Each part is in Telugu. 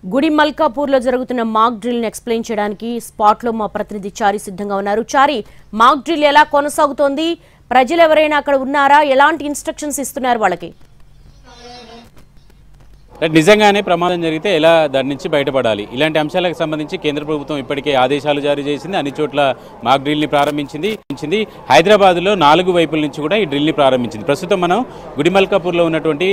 గుడి మల్కాపూర్లో జరుగుతున్న మాక్ డ్రిల్ ని ఎక్స్ప్లెయిన్ చేయడానికి స్పాట్ లో మా ప్రతినిధి చారి సిద్ధంగా ఉన్నారు. చారి, మాక్ డ్రిల్ ఎలా కొనసాగుతోంది? ప్రజలు ఎవరైనా అక్కడ ఉన్నారా? ఎలాంటి ఇన్స్ట్రక్షన్స్ ఇస్తున్నారు వాళ్ళకి? నిజంగానే ప్రమాదం జరిగితే ఎలా దాని నుంచి బయటపడాలి, ఇలాంటి అంశాలకు సంబంధించి కేంద్ర ప్రభుత్వం ఇప్పటికే ఆదేశాలు జారీ చేసింది. అన్ని చోట్ల మాక్ డ్రిల్ని ప్రారంభించింది. హైదరాబాద్లో 4 వైపుల నుంచి కూడా ఈ డ్రిల్ని ప్రారంభించింది. ప్రస్తుతం మనం గుడిమల్కాపూర్లో ఉన్నటువంటి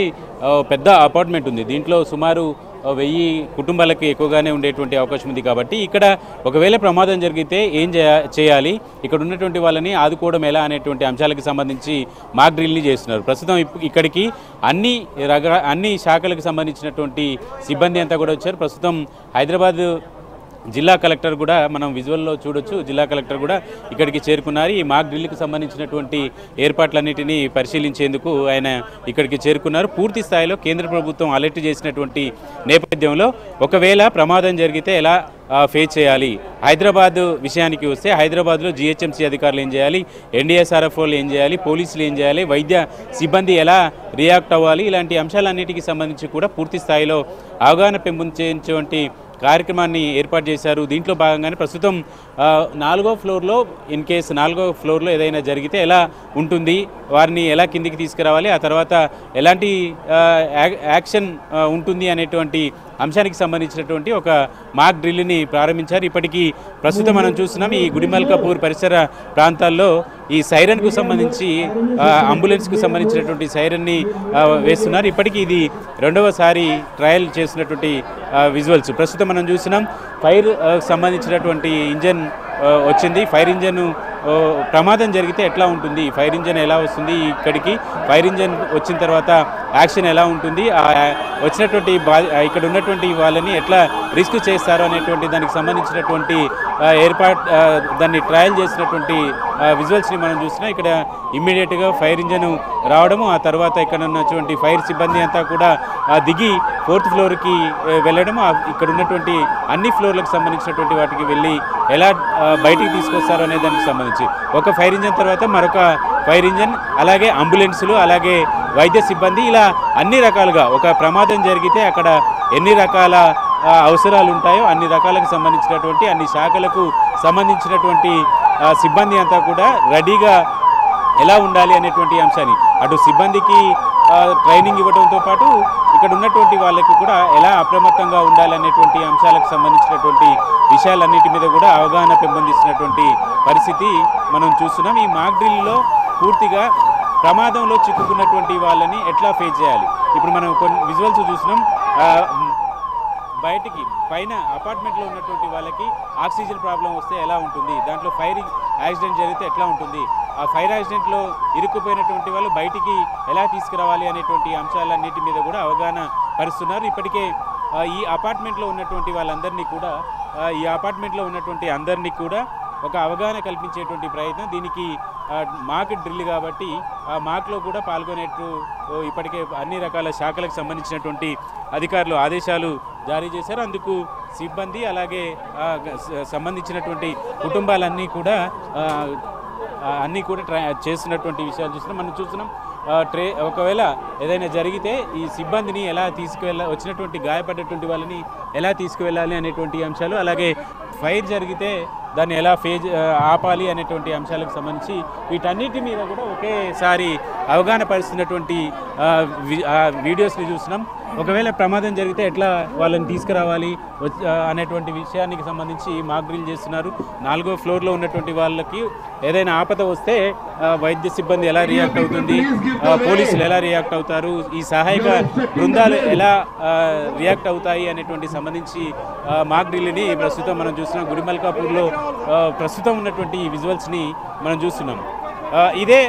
పెద్ద అపార్ట్మెంట్ ఉంది. దీంట్లో సుమారు 1000 కుటుంబాలకు ఎక్కువగానే ఉండేటువంటి అవకాశం ఉంది. కాబట్టి ఇక్కడ ఒకవేళ ప్రమాదం జరిగితే ఏం చేయాలి, ఇక్కడ ఉన్నటువంటి వాళ్ళని ఆదుకోవడం ఎలా అనేటువంటి అంశాలకు సంబంధించి మాక్ డ్రిల్ని చేస్తున్నారు. ప్రస్తుతం ఇక్కడికి అన్ని శాఖలకు సంబంధించినటువంటి సిబ్బంది అంతా కూడా వచ్చారు. ప్రస్తుతం హైదరాబాద్ జిల్లా కలెక్టర్ కూడా మనం విజువల్లో చూడొచ్చు. జిల్లా కలెక్టర్ కూడా ఇక్కడికి చేరుకున్నారు. ఈ మాక్ డ్రిల్కి సంబంధించినటువంటి ఏర్పాట్లన్నిటినీ పరిశీలించేందుకు ఆయన ఇక్కడికి చేరుకున్నారు. పూర్తి స్థాయిలో కేంద్ర ప్రభుత్వం అలర్ట్ చేసినటువంటి నేపథ్యంలో ఒకవేళ ప్రమాదం జరిగితే ఎలా ఫేస్ చేయాలి, హైదరాబాద్ విషయానికి వస్తే హైదరాబాద్లో జిహెచ్ఎంసీ అధికారులు ఏం చేయాలి, ఎన్డీఎస్ఆర్ఎఫ్ వాళ్ళు ఏం చేయాలి, పోలీసులు ఏం చేయాలి, వైద్య సిబ్బంది ఎలా రియాక్ట్ అవ్వాలి, ఇలాంటి అంశాలన్నిటికీ సంబంధించి కూడా పూర్తి స్థాయిలో అవగాహన పెంపొందించేటువంటి కార్యక్రమాన్ని ఏర్పాటు చేశారు. దీంట్లో భాగంగానే ప్రస్తుతం 4వ ఫ్లోర్లో ఇన్ కేసు 4వ ఫ్లోర్లో ఏదైనా జరిగితే ఎలా ఉంటుంది, వారిని ఎలా కిందికి తీసుకురావాలి, ఆ తర్వాత ఎలాంటి యాక్షన్ ఉంటుంది అనేటువంటి అంశానికి సంబంధించినటువంటి ఒక మాక్ డ్రిల్ని ప్రారంభించారు. ఇప్పటికీ ప్రస్తుతం మనం చూస్తున్నాం ఈ గుడిమల్కాపూర్ పరిసర ప్రాంతాల్లో ఈ సైరన్కు సంబంధించి అంబులెన్స్కు సంబంధించినటువంటి సైరన్ని వేస్తున్నారు. ఇప్పటికీ ఇది 2వసారి ట్రయల్ చేసినటువంటి విజువల్స్ ప్రస్తుతం మనం చూసినాం. ఫైర్ సంబంధించినటువంటి ఇంజన్ వచ్చింది. ఫైర్ ఇంజన్ ప్రమాదం జరిగితే ఎట్లా ఉంటుంది, ఫైర్ ఇంజన్ ఎలా వస్తుంది ఇక్కడికి, ఫైర్ ఇంజన్ వచ్చిన తర్వాత యాక్షన్ ఎలా ఉంటుంది, వచ్చినటువంటి ఇక్కడ ఉన్నటువంటి వాళ్ళని ఎట్లా రిస్క్ చేస్తారు అనేటువంటి దానికి సంబంధించినటువంటి దాన్ని ట్రయల్ చేసినటువంటి విజువల్స్ని మనం చూసినా. ఇక్కడ ఇమ్మీడియట్గా ఫైర్ ఇంజన్ రావడము, ఆ తర్వాత ఇక్కడ ఉన్నటువంటి ఫైర్ సిబ్బంది అంతా కూడా దిగి 4th ఫ్లోర్కి వెళ్ళడము, ఇక్కడ ఉన్నటువంటి అన్ని ఫ్లోర్లకు సంబంధించినటువంటి వాటికి వెళ్ళి ఎలా బయటికి తీసుకొస్తారు అనే దానికి సంబంధించి ఒక ఫైర్ ఇంజన్ తర్వాత మరొక ఫైర్ ఇంజన్, అలాగే అంబులెన్సులు, అలాగే వైద్య సిబ్బంది, ఇలా అన్ని రకాలుగా ఒక ప్రమాదం జరిగితే అక్కడ ఎన్ని రకాల అవసరాలు ఉంటాయో అన్ని రకాలకు సంబంధించినటువంటి అన్ని శాఖలకు సంబంధించినటువంటి సిబ్బంది అంతా కూడా రెడీగా ఎలా ఉండాలి అనేటువంటి అంశాన్ని అటు సిబ్బందికి ట్రైనింగ్ ఇవ్వడంతో పాటు ఇక్కడ ఉన్నటువంటి వాళ్ళకి కూడా ఎలా అప్రమత్తంగా ఉండాలి అనేటువంటి అంశాలకు సంబంధించినటువంటి విషయాలన్నిటి మీద కూడా అవగాహన పెంపొందిస్తున్నటువంటి పరిస్థితి మనం చూస్తున్నాం. ఈ మాక్ డ్రిల్లో పూర్తిగా ప్రమాదంలో చిక్కుకున్నటువంటి వాళ్ళని ఎట్లా ఫేస్ చేయాలి, ఇప్పుడు మనం కొన్ని విజువల్స్ చూసినాం. బయటికి పైన అపార్ట్మెంట్లో ఉన్నటువంటి వాళ్ళకి ఆక్సిజన్ ప్రాబ్లం వస్తే ఎలా ఉంటుంది, దాంట్లో ఫైర్ యాక్సిడెంట్ జరిగితే ఎట్లా ఉంటుంది, ఆ ఫైర్ యాక్సిడెంట్లో ఇరుక్కుపోయినటువంటి వాళ్ళు బయటికి ఎలా తీసుకురావాలి అనేటువంటి అంశాలన్నిటి మీద కూడా అవగాహన పరుస్తున్నారు. ఇప్పటికే ఈ అపార్ట్మెంట్లో ఉన్నటువంటి వాళ్ళందరినీ కూడా ఒక అవగాహన కల్పించేటువంటి ప్రయత్నం, దీనికి మాక్ డ్రిల్ కాబట్టి ఆ మాక్లో కూడా పాల్గొనేట్టు ఇప్పటికే అన్ని రకాల శాఖలకు సంబంధించినటువంటి అధికారులు ఆదేశాలు జారీ చేశారు. అందుకు సిబ్బంది అలాగే సంబంధించినటువంటి కుటుంబాలన్నీ కూడా చేస్తున్నటువంటి విషయాలు చూస్తున్నాం. మనం చూస్తున్నాం ఒకవేళ ఏదైనా జరిగితే ఈ సిబ్బందిని ఎలా వచ్చినటువంటి గాయపడ్డటువంటి వాళ్ళని ఎలా తీసుకువెళ్ళాలి అనేటువంటి అంశాలు, అలాగే ఫైర్ జరిగితే దాన్ని ఎలా ఆపాలి అనేటువంటి అంశాలకు సంబంధించి వీటన్నిటి మీద కూడా ఒకేసారి అవగాహన పరుస్తున్నటువంటి వీడియోస్ని చూస్తున్నాం. ఒకవేళ ప్రమాదం జరిగితే ఎట్లా వాళ్ళని తీసుకురావాలి అనేటువంటి విషయానికి సంబంధించి మాక్ డ్రిల్ చేస్తున్నారు. 4వ ఫ్లోర్లో ఉన్నటువంటి వాళ్ళకి ఏదైనా ఆపద వస్తే వైద్య సిబ్బంది ఎలా రియాక్ట్ అవుతుంది, పోలీసులు ఎలా రియాక్ట్ అవుతారు, ఈ సహాయక బృందాలు ఎలా రియాక్ట్ అవుతాయి అనేటువంటి సంబంధించి మాక్ డ్రిల్ని ప్రస్తుతం మనం చూస్తున్నాం. గుడిమల్కాపూర్లో ప్రస్తుతం ఉన్నటువంటి విజువల్స్ని మనం చూస్తున్నాం. ఇదే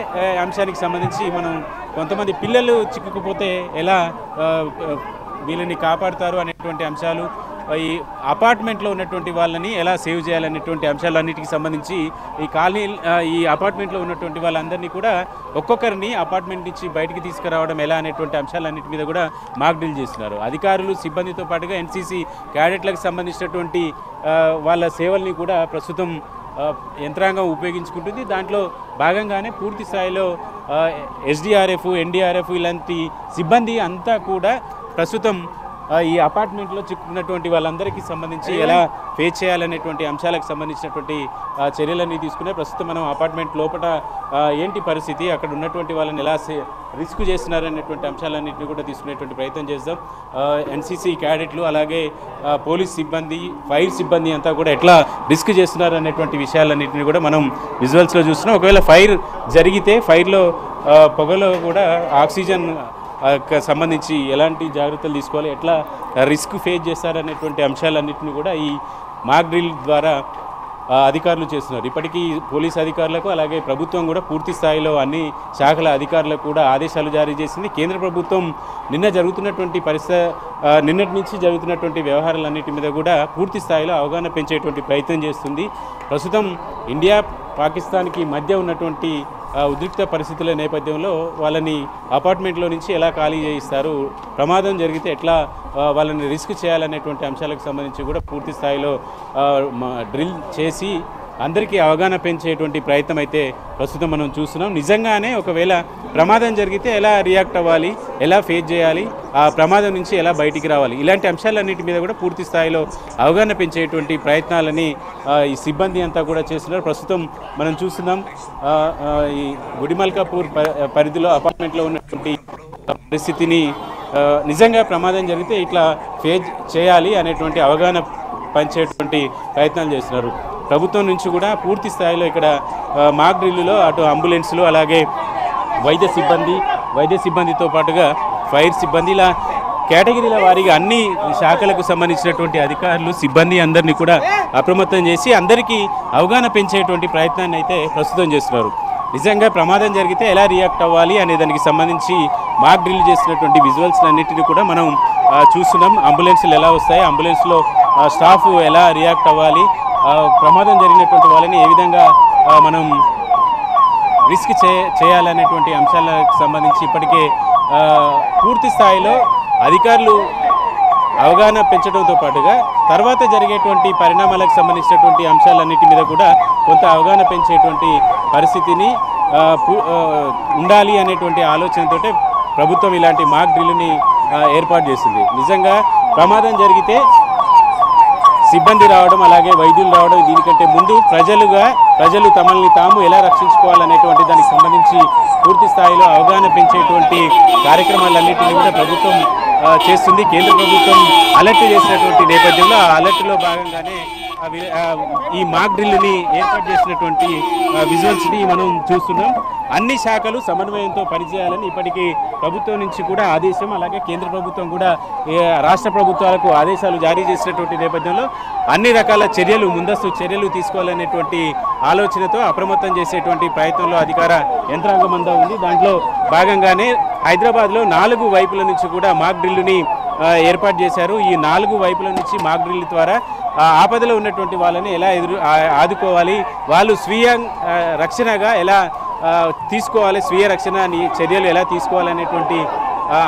అంశానికి సంబంధించి మనం కొంతమంది పిల్లలు చిక్కుకుపోతే ఎలా వీళ్ళని కాపాడుతారు అనేటువంటి అంశాలు, ఈ అపార్ట్మెంట్లో ఉన్నటువంటి వాళ్ళని ఎలా సేవ్ చేయాలనేటువంటి అంశాలన్నిటికి సంబంధించి ఈ అపార్ట్మెంట్లో ఉన్నటువంటి వాళ్ళందరినీ కూడా ఒక్కొక్కరిని అపార్ట్మెంట్ నుంచి బయటికి తీసుకురావడం ఎలా అనేటువంటి అంశాలన్నిటి మీద కూడా మాక్ డ్రిల్ చేస్తున్నారు. అధికారులు సిబ్బందితో పాటుగా ఎన్సీసీ క్యాడెట్లకు సంబంధించినటువంటి వాళ్ళ సేవల్ని కూడా ప్రస్తుతం యంత్రాంగం ఉపయోగించుకుంటుంది. దాంట్లో భాగంగానే పూర్తి స్థాయిలో ఎస్డీఆర్ఎఫ్, ఎన్డీఆర్ఎఫ్ ఇలాంటి సిబ్బంది అంతా కూడా ప్రస్తుతం ఈ అపార్ట్మెంట్లో చిక్కుకున్నటువంటి వాళ్ళందరికీ సంబంధించి ఎలా ఫేస్ చేయాలనేటువంటి అంశాలకు సంబంధించినటువంటి చర్యలన్నీ తీసుకునే ప్రస్తుతం మనం అపార్ట్మెంట్ లోపల ఏంటి పరిస్థితి, అక్కడ ఉన్నటువంటి వాళ్ళని ఎలా రిస్క్ చేస్తున్నారనేటువంటి అంశాలన్నింటినీ కూడా తీసుకునేటువంటి ప్రయత్నం చేద్దాం. ఎన్సీసీ క్యాడెట్లు అలాగే పోలీస్ సిబ్బంది, ఫైర్ సిబ్బంది అంతా కూడా ఎట్లా రిస్క్ చేస్తున్నారు అనేటువంటి విషయాలన్నింటినీ కూడా మనం విజువల్స్లో చూస్తున్నాం. ఒకవేళ ఫైర్ జరిగితే ఫైర్లో పొగలో కూడా ఆక్సిజన్ సంబంధించి ఎలాంటి జాగ్రత్తలు తీసుకోవాలి, ఎట్లా రిస్క్ ఫేస్ చేస్తారనేటువంటి అంశాలన్నింటినీ కూడా ఈ మాక్ డ్రిల్ ద్వారా అధికారులు చేస్తున్నారు. ఇప్పటికీ పోలీస్ అధికారులకు అలాగే ప్రభుత్వం కూడా పూర్తి స్థాయిలో అన్ని శాఖల అధికారులకు కూడా ఆదేశాలు జారీ చేసింది. కేంద్ర ప్రభుత్వం నిన్నటి నుంచి జరుగుతున్నటువంటి వ్యవహారాలన్నిటి మీద కూడా పూర్తి స్థాయిలో అవగాహన పెంచేటువంటి ప్రయత్నం చేస్తుంది. ప్రస్తుతం ఇండియా పాకిస్తాన్కి మధ్య ఉన్నటువంటి ఉద్రిక్త పరిస్థితుల నేపథ్యంలో వాళ్ళని అపార్ట్మెంట్లో నుంచి ఎలా ఖాళీ చేయిస్తారు, ప్రమాదం జరిగితే ఎట్లా వాళ్ళని రిస్క్ చేయాలనేటువంటి అంశాలకు సంబంధించి కూడా పూర్తి స్థాయిలో డ్రిల్ చేసి అందరికీ అవగాహన పెంచేటువంటి ప్రయత్నం అయితే ప్రస్తుతం మనం చూస్తున్నాం. నిజంగానే ఒకవేళ ప్రమాదం జరిగితే ఎలా రియాక్ట్ అవ్వాలి, ఎలా ఫేస్ చేయాలి, ఆ ప్రమాదం నుంచి ఎలా బయటికి రావాలి, ఇలాంటి అంశాలన్నిటి మీద కూడా పూర్తి స్థాయిలో అవగాహన పెంచేటువంటి ప్రయత్నాలని ఈ సిబ్బంది అంతా కూడా చేస్తున్నారు. ప్రస్తుతం మనం చూస్తున్నాం ఈ గుడిమల్కాపూర్ పరిధిలో అపార్ట్మెంట్లో ఉన్నటువంటి పరిస్థితిని నిజంగా ప్రమాదం జరిగితే ఇట్లా ఫేస్ చేయాలి అనేటువంటి అవగాహన పంచేటువంటి ప్రయత్నాలు చేస్తున్నారు. ప్రభుత్వం నుంచి కూడా పూర్తి స్థాయిలో ఇక్కడ మాక్ డ్రిల్లులో అటు అంబులెన్స్లు అలాగే వైద్య సిబ్బందితో పాటుగా ఫైర్ సిబ్బంది ఇలా కేటగిరీల వారీగా అన్ని శాఖలకు సంబంధించినటువంటి అధికారులు సిబ్బంది అందరినీ కూడా అప్రమత్తం చేసి అందరికీ అవగాహన పెంచేటువంటి ప్రయత్నాన్ని అయితే ప్రస్తుతం చేస్తున్నారు. నిజంగా ప్రమాదం జరిగితే ఎలా రియాక్ట్ అవ్వాలి అనే దానికి సంబంధించి మాక్ డ్రిల్ చేసినటువంటి విజువల్స్ అన్నింటినీ కూడా మనం చూస్తున్నాం. అంబులెన్స్లు ఎలా వస్తాయి, అంబులెన్స్లో స్టాఫ్ ఎలా రియాక్ట్ అవ్వాలి, ప్రమాదం జరిగినటువంటి వాళ్ళని ఏ విధంగా మనం రిస్క్ చేయాలనేటువంటి అంశాలకు సంబంధించి ఇప్పటికే పూర్తి స్థాయిలో అధికారులు అవగాహన పెంచడంతో పాటుగా తర్వాత జరిగేటువంటి పరిణామాలకు సంబంధించినటువంటి అంశాలన్నిటి మీద కూడా కొంత అవగాహన పెంచేటువంటి పరిస్థితిని ఉండాలి అనేటువంటి ఆలోచనతో ప్రభుత్వం ఇలాంటి మాక్ డ్రిల్ని ఏర్పాటు చేసింది. నిజంగా ప్రమాదం జరిగితే సిబ్బంది రావడం అలాగే వైద్యులు రావడం దీనికంటే ముందు ప్రజలు తమల్ని తాము ఎలా రక్షించుకోవాలనేటువంటి దానికి సంబంధించి పూర్తి స్థాయిలో అవగాహన పెంచేటువంటి కార్యక్రమాలన్నింటినీ కూడా ప్రభుత్వం చేస్తుంది. కేంద్ర ప్రభుత్వం అలర్ట్ చేసినటువంటి నేపథ్యంలో ఆ అలర్ట్లో భాగంగానే ఈ మాక్ డ్రిల్ని ఏర్పాటు చేసినటువంటి విజువల్స్ని మనం చూస్తున్నాం. అన్ని శాఖలు సమన్వయంతో పనిచేయాలని ఇప్పటికీ ప్రభుత్వం నుంచి కూడా ఆదేశం, అలాగే కేంద్ర ప్రభుత్వం కూడా రాష్ట్ర ప్రభుత్వాలకు ఆదేశాలు జారీ చేసినటువంటి నేపథ్యంలో అన్ని రకాల ముందస్తు చర్యలు తీసుకోవాలనేటువంటి ఆలోచనతో అప్రమత్తం చేసేటువంటి ప్రయత్నంలో అధికార యంత్రాంగం అంతా ఉంది. దాంట్లో భాగంగానే హైదరాబాద్లో 4 వైపుల నుంచి కూడా మాక్ డ్రిల్ని ఏర్పాటు చేశారు. ఈ 4 వైపుల నుంచి మాక్ డ్రిల్ ద్వారా ఆపదలో ఉన్నటువంటి వాళ్ళని ఎలా ఆదుకోవాలి, వాళ్ళు స్వీయ రక్షణగా ఎలా తీసుకోవాలి, స్వీయ రక్షణ చర్యలు ఎలా తీసుకోవాలనేటువంటి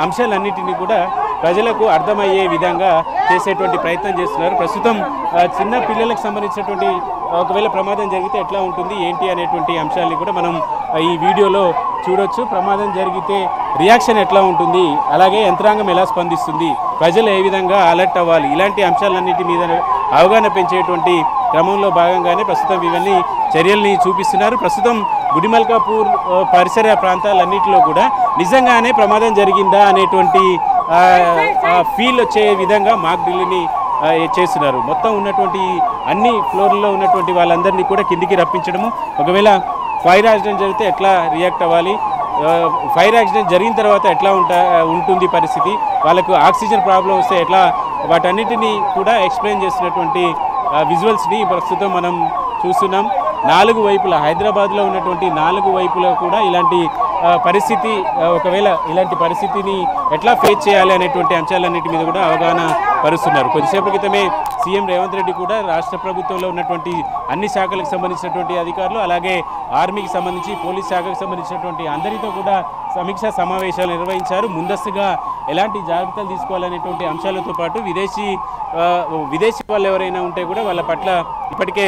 అంశాలన్నింటినీ కూడా ప్రజలకు అర్థమయ్యే విధంగా చేసేటువంటి ప్రయత్నం చేస్తున్నారు. ప్రస్తుతం చిన్న పిల్లలకు సంబంధించినటువంటి ఒకవేళ ప్రమాదం జరిగితే ఎట్లా ఉంటుంది ఏంటి అనేటువంటి అంశాలని కూడా మనం ఈ వీడియోలో చూడొచ్చు. ప్రమాదం జరిగితే రియాక్షన్ ఎట్లా ఉంటుంది, అలాగే యంత్రాంగం ఎలా స్పందిస్తుంది, ప్రజలు ఏ విధంగా అలర్ట్ అవ్వాలి, ఇలాంటి అంశాలన్నింటి మీద అవగాహన పెంచేటువంటి క్రమంలో భాగంగానే ప్రస్తుతం ఇవన్నీ చర్యల్ని చూపిస్తున్నారు. ప్రస్తుతం గుడిమల్కాపూర్ పరిసర ప్రాంతాలన్నింటిలో కూడా నిజంగానే ప్రమాదం జరిగిందా అనేటువంటి ఫీల్ వచ్చే విధంగా మాక్ డ్రిల్ని చేస్తున్నారు. మొత్తం ఉన్నటువంటి అన్ని ఫ్లోర్లలో ఉన్నటువంటి వాళ్ళందరినీ కూడా కిందికి రప్పించడము, ఒకవేళ ఫైర్ యాక్సిడెంట్ జరిగితే ఎట్లా రియాక్ట్ అవ్వాలి, ఫైర్ యాక్సిడెంట్ జరిగిన తర్వాత ఎట్లా ఉంటుంది పరిస్థితి, వాళ్ళకు ఆక్సిజన్ ప్రాబ్లం వస్తే ఎట్లా, వాటన్నిటినీ కూడా ఎక్స్ప్లెయిన్ చేస్తున్నటువంటి విజువల్స్ని ప్రస్తుతం మనం చూస్తున్నాం. 4 వైపులా హైదరాబాద్లో ఉన్నటువంటి 4 వైపులా కూడా ఇలాంటి పరిస్థితి, ఒకవేళ ఇలాంటి పరిస్థితిని ఎట్లా ఫేస్ చేయాలి అనేటువంటి అంశాలన్నిటి మీద కూడా అవగాహన పరుస్తున్నారు. కొద్దిసేపటి క్రితమే సీఎం రేవంత్ రెడ్డి కూడా రాష్ట్ర ప్రభుత్వంలో ఉన్నటువంటి అన్ని శాఖలకు సంబంధించినటువంటి అధికారులు, అలాగే ఆర్మీకి సంబంధించి పోలీస్ శాఖకు సంబంధించినటువంటి అందరితో కూడా సమీక్షా సమావేశాలు నిర్వహించారు. ముందస్తుగా ఎలాంటి జాగ్రత్తలు తీసుకోవాలనేటువంటి అంశాలతో పాటు విదేశీ వాళ్ళు ఎవరైనా ఉంటే కూడా వాళ్ళ పట్ల ఇప్పటికే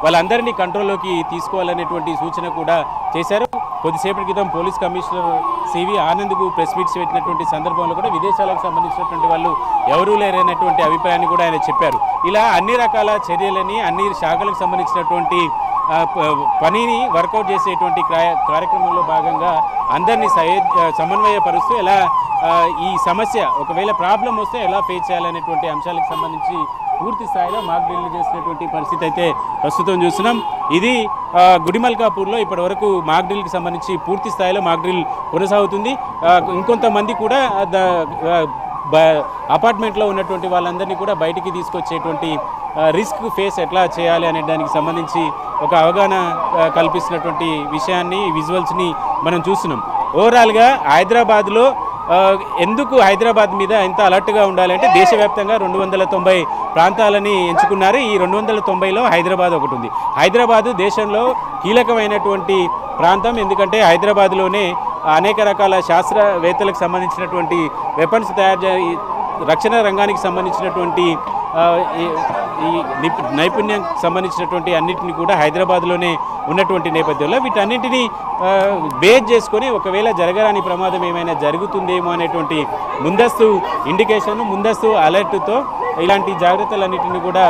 వాళ్ళందరినీ కంట్రోల్లోకి తీసుకోవాలనేటువంటి సూచన కూడా చేశారు. కొద్దిసేపటి క్రితం పోలీస్ కమిషనర్ సివి ఆనంద్కు ప్రెస్ మీట్స్ పెట్టినటువంటి సందర్భంలో కూడా విదేశాలకు సంబంధించినటువంటి వాళ్ళు ఎవరూ లేరనేటువంటి అభిప్రాయాన్ని కూడా ఆయన చెప్పారు. ఇలా అన్ని రకాల చర్యలని అన్ని శాఖలకు సంబంధించినటువంటి పనిని వర్కౌట్ చేసేటువంటి కార్యక్రమంలో భాగంగా అందరినీ సమన్వయపరుస్తూ ఎలా ఈ సమస్య ఒకవేళ ప్రాబ్లం వస్తే ఎలా ఫేస్ చేయాలనేటువంటి అంశాలకు సంబంధించి పూర్తి స్థాయిలో మాక్ డ్రిల్ చేసినటువంటి పరిస్థితి అయితే ప్రస్తుతం చూస్తున్నాం. ఇది గుడిమల్కాపూర్లో ఇప్పటి వరకు మాక్ డ్రిల్కి సంబంధించి పూర్తి స్థాయిలో మాక్ డ్రిల్ కొనసాగుతుంది. ఇంకొంతమంది కూడా అపార్ట్మెంట్లో ఉన్నటువంటి వాళ్ళందరినీ కూడా బయటికి తీసుకొచ్చేటువంటి రిస్క్ ఫేస్ ఎట్లా చేయాలి అనే దానికి సంబంధించి ఒక అవగాహన కల్పిస్తున్నటువంటి విషయాన్ని విజువల్స్ని మనం చూస్తున్నాం. ఓవరాల్గా హైదరాబాద్లో ఎందుకు హైదరాబాద్ మీద ఎంత అలర్ట్గా ఉండాలంటే దేశవ్యాప్తంగా 290 ప్రాంతాలని ఎంచుకున్నారు. ఈ 290లో హైదరాబాద్ ఒకటి ఉంది. హైదరాబాదు దేశంలో కీలకమైనటువంటి ప్రాంతం. ఎందుకంటే హైదరాబాద్లోనే అనేక రకాల శాస్త్రవేత్తలకు సంబంధించినటువంటి వెపన్స్ రక్షణ రంగానికి సంబంధించినటువంటి ఈ నైపుణ్యం సంబంధించినటువంటి అన్నింటినీ కూడా హైదరాబాద్లోనే ఉన్నటువంటి నేపథ్యంలో వీటన్నింటినీ బేస్ చేసుకొని ఒకవేళ జరగరాని ప్రమాదం ఏమైనా జరుగుతుందేమో అనేటువంటి ముందస్తు ఇండికేషన్, ముందస్తు అలర్ట్తో ఇలాంటి జాగ్రత్తలన్నింటినీ కూడా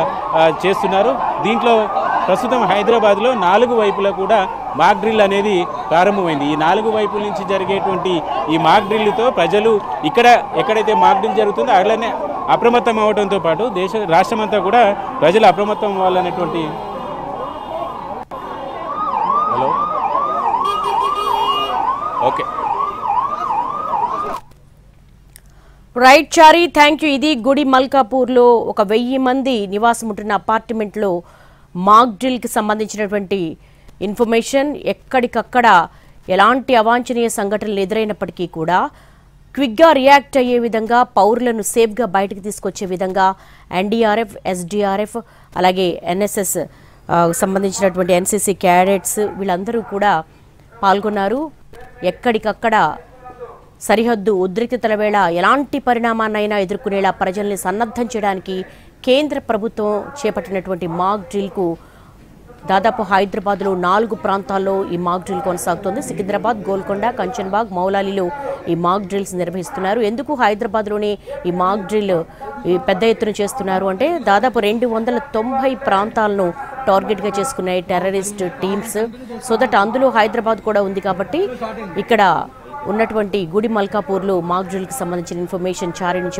చేస్తున్నారు. దీంట్లో ప్రస్తుతం హైదరాబాద్లో 4 వైపులా కూడా మాక్ డ్రిల్ అనేది ప్రారంభమైంది. ఈ 4 వైపుల నుంచి జరిగేటువంటి ఈ మాక్ డ్రిల్తో ప్రజలు ఎక్కడైతే మాక్ డ్రిల్ జరుగుతుందో అట్లనే అప్రమత్తం అవడంతో పాటు రాష్ట్రమంతా కూడా ప్రజలు అప్రమత్తం అవ్వాలనేటువంటి okay right Chari, thank you. ఇది గుడి మల్కాపూర్లో ఒక 1000 మంది నివాసం ఉంటున్న అపార్ట్మెంట్లో మాక్ డ్రిల్కి సంబంధించినటువంటి ఇన్ఫర్మేషన్. ఎక్కడికక్కడ ఎలాంటి అవాంఛనీయ సంఘటనలు ఎదురైనప్పటికీ కూడా క్విక్గా రియాక్ట్ అయ్యే విధంగా, పౌరులను సేఫ్గా బయటకు తీసుకొచ్చే విధంగా ఎన్డీఆర్ఎఫ్, ఎస్డీఆర్ఎఫ్, అలాగే ఎన్ఎస్ఎస్ సంబంధించినటువంటి ఎన్సీసీ క్యాడెట్స్ వీళ్ళందరూ కూడా పాల్గొన్నారు. ఎక్కడికక్కడ సరిహద్దు ఉద్రిక్తతల వేళ ఎలాంటి పరిణామాన్నైనా ఎదుర్కొనేలా ప్రజల్ని సన్నద్ధం చేయడానికి కేంద్ర ప్రభుత్వం చేపట్టినటువంటి మాక్ డ్రిల్కు దాదాపు హైదరాబాద్లో 4 ప్రాంతాల్లో ఈ మాక్ డ్రిల్ కొనసాగుతోంది. సికింద్రాబాద్, గోల్కొండ, కంచన్బాగ్, మౌలాలిలో ఈ మాక్ డ్రిల్స్ నిర్వహిస్తున్నారు. ఎందుకు హైదరాబాద్లోనే ఈ మాక్ డ్రిల్ పెద్ద ఎత్తున చేస్తున్నారు అంటే దాదాపు 290 ప్రాంతాలను టార్గెట్గా చేసుకున్నాయి టెర్రరిస్ట్ టీమ్స్. సో దట్ అందులో హైదరాబాద్ కూడా ఉంది కాబట్టి ఇక్కడ ఉన్నటువంటి గుడి మల్కాపూర్లో మాక్ డ్రిల్కి సంబంధించిన ఇన్ఫర్మేషన్ చారి నుంచి